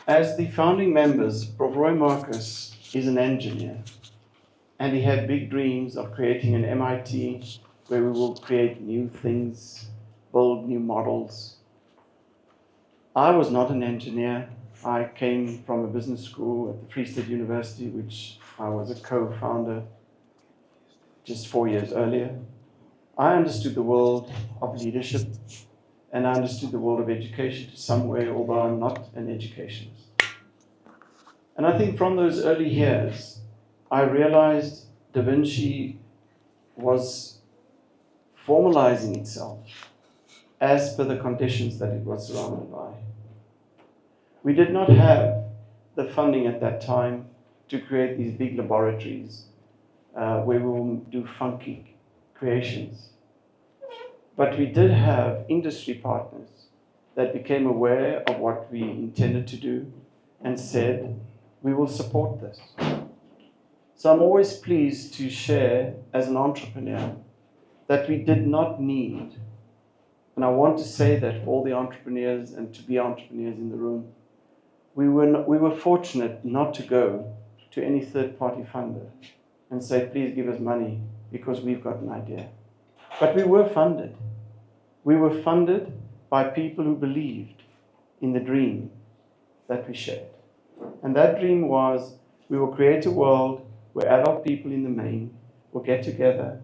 As the founding members, Prof. Roy Marcus is an engineer, and he had big dreams of creating an MIT where we will create new things, build new models. I was not an engineer. I came from a business school at the Free State University, which I was a co-founder just 4 years earlier. I understood the world of leadership, and I understood the world of education to some way, although I'm not an educationist. And I think from those early years, I realized DaVinci was formalizing itself as per the conditions that it was surrounded by. We did not have the funding at that time to create these big laboratories where we will do funky creations. But we did have industry partners that became aware of what we intended to do and said, we will support this. So I'm always pleased to share as an entrepreneur that we did not need, and I want to say that for all the entrepreneurs and to be entrepreneurs in the room, we were fortunate not to go to any third-party funder and say, please give us money because we've got an idea. But we were funded. We were funded by people who believed in the dream that we shared. And that dream was we will create a world where adult people in the main will get together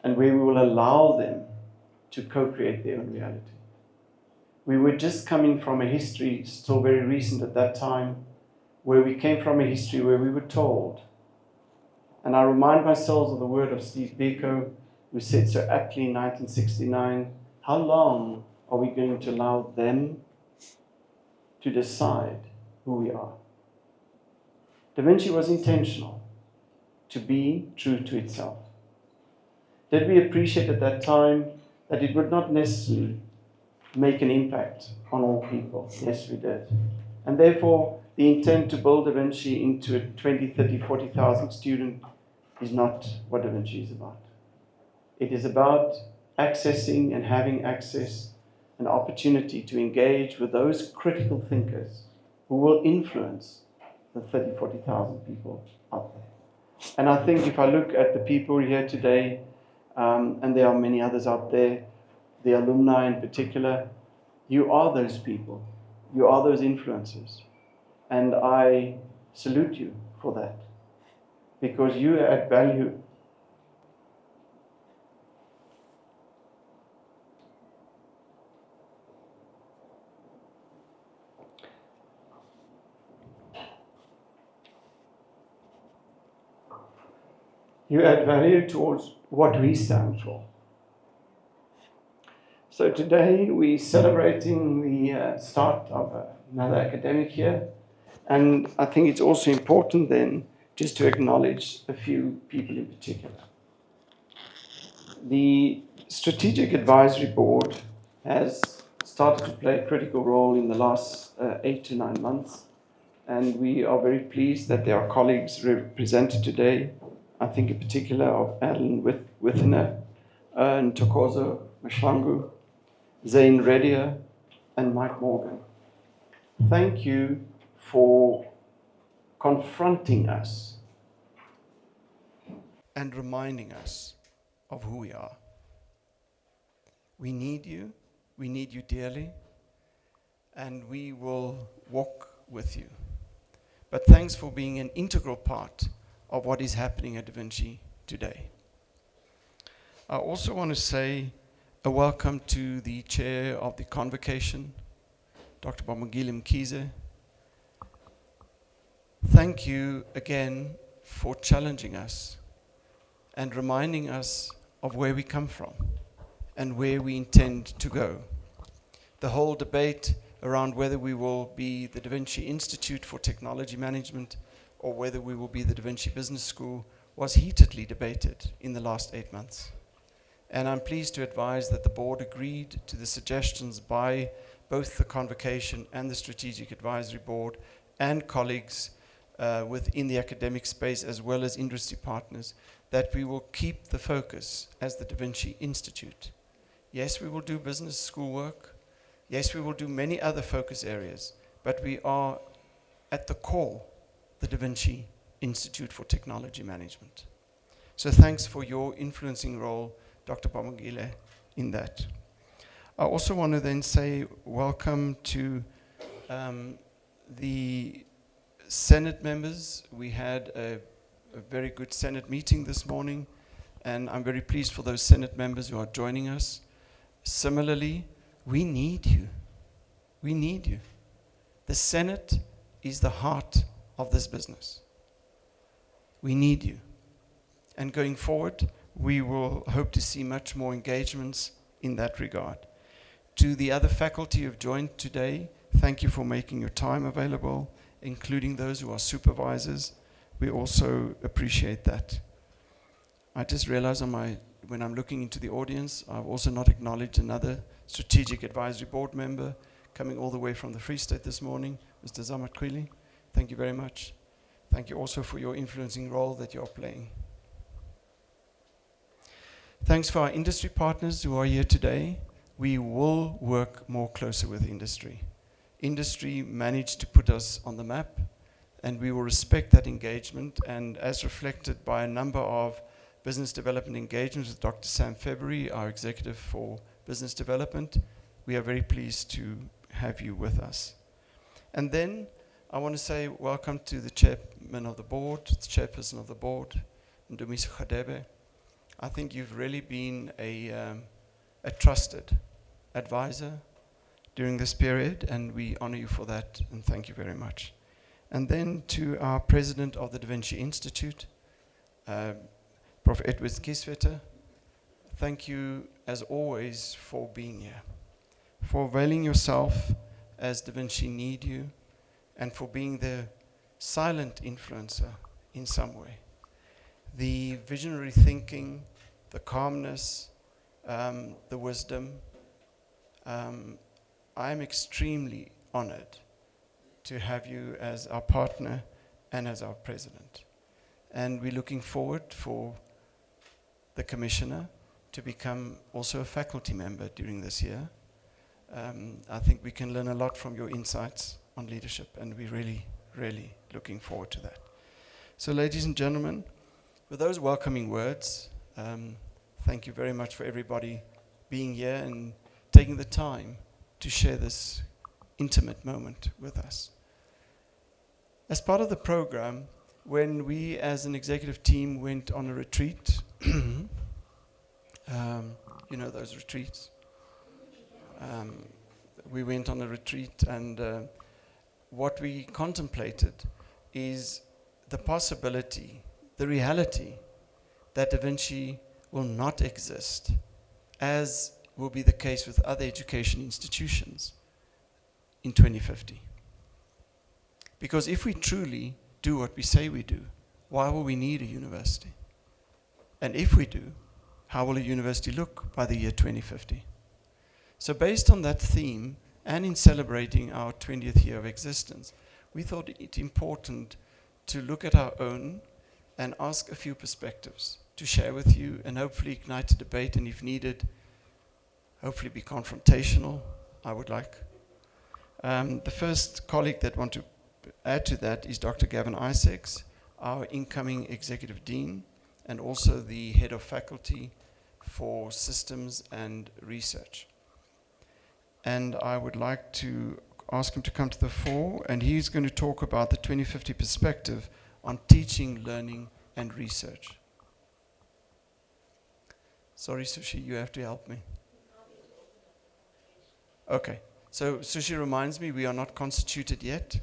and where we will allow them to co-create their own reality. We were just coming from a history, still very recent at that time, where we came from a history where we were told, and I remind myself of the word of Steve Biko, who said so aptly in 1969, how long are we going to allow them to decide who we are? DaVinci was intentional to be true to itself. Did we appreciate at that time that it would not necessarily make an impact on all people? Yes, we did. And therefore, the intent to build DaVinci into a 20, 30, 40,000 student is not what DaVinci is about. It is about accessing and having access, an opportunity to engage with those critical thinkers who will influence the 30, 40,000 people out there. And I think if I look at the people here today, and there are many others out there, the alumni in particular, you are those people. You are those influencers. And I salute you for that, because you add value. You add value towards what we stand for. So today we're celebrating the start of another academic year, and I think it's also important then just to acknowledge a few people in particular. The Strategic Advisory Board has started to play a critical role in the last 8 to 9 months, and we are very pleased that there are colleagues represented today. I think in particular of Alan Withner, and Tokozo Mashlangu, Zane Redia, and Mike Morgan. Thank you for confronting us and reminding us of who we are. We need you dearly, and we will walk with you. But thanks for being an integral part of what is happening at DaVinci today. I also want to say a welcome to the chair of the convocation, Dr. Bamugile Mkhize. Thank you again for challenging us and reminding us of where we come from and where we intend to go. The whole debate around whether we will be the DaVinci Institute for Technology Management or whether we will be the DaVinci Business School was heatedly debated in the last 8 months. And I'm pleased to advise that the board agreed to the suggestions by both the convocation and the Strategic Advisory Board and colleagues within the academic space as well as industry partners that we will keep the focus as the DaVinci Institute. Yes, we will do business school work. Yes, we will do many other focus areas, but we are at the core, the DaVinci Institute for Technology Management. So thanks for your influencing role, Dr. Pamangile, in that. I also want to then say welcome to the Senate members. We had a very good Senate meeting this morning, and I'm very pleased for those Senate members who are joining us. Similarly, we need you. We need you. The Senate is the heart of this business. We need you. And going forward, we will hope to see much more engagements in that regard. To the other faculty who have joined today, thank you for making your time available, including those who are supervisors. We also appreciate that. I just realized when I'm looking into the audience, I've also not acknowledged another Strategic Advisory Board member coming all the way from the Free State this morning, Mr. Zamat Kwili. Thank you very much. Thank you also for your influencing role that you're playing. Thanks for our industry partners who are here today. We will work more closer with industry. Industry managed to put us on the map, and we will respect that engagement. And as reflected by a number of business development engagements with Dr. Sam February, our executive for business development, we are very pleased to have you with us. And then I want to say welcome to the chairman of the board, the chairperson of the board, Ndumiso Khadebe. I think you've really been a trusted advisor during this period, and we honor you for that, and thank you very much. And then to our president of the DaVinci Institute, Prof. Edward Kieswetter, thank you as always for being here, for availing yourself as DaVinci need you, and for being the silent influencer in some way. The visionary thinking, the calmness, the wisdom. I am extremely honored to have you as our partner and as our president. And we're looking forward for the commissioner to become also a faculty member during this year. I think we can learn a lot from your insights on leadership, and we're really, really looking forward to that. So ladies and gentlemen, with those welcoming words, thank you very much for everybody being here and taking the time to share this intimate moment with us. As part of the program, when we as an executive team went on a retreat, you know those retreats, we went on a retreat, and what we contemplated is the possibility, the reality, that DaVinci will not exist, as will be the case with other education institutions in 2050. Because if we truly do what we say we do, why will we need a university? And if we do, how will a university look by the year 2050? So based on that theme, and in celebrating our 20th year of existence, we thought it important to look at our own and ask a few perspectives to share with you, and hopefully ignite a debate, and if needed, hopefully be confrontational, I would like. The first colleague that want to add to that is Dr. Gavin Isaacs, our incoming executive dean, and also the head of faculty for systems and research. And I would like to ask him to come to the fore, and he's going to talk about the 2050 perspective on teaching, learning, and research. Sorry, Sushi, you have to help me. Okay, so Sushi reminds me we are not constituted yet.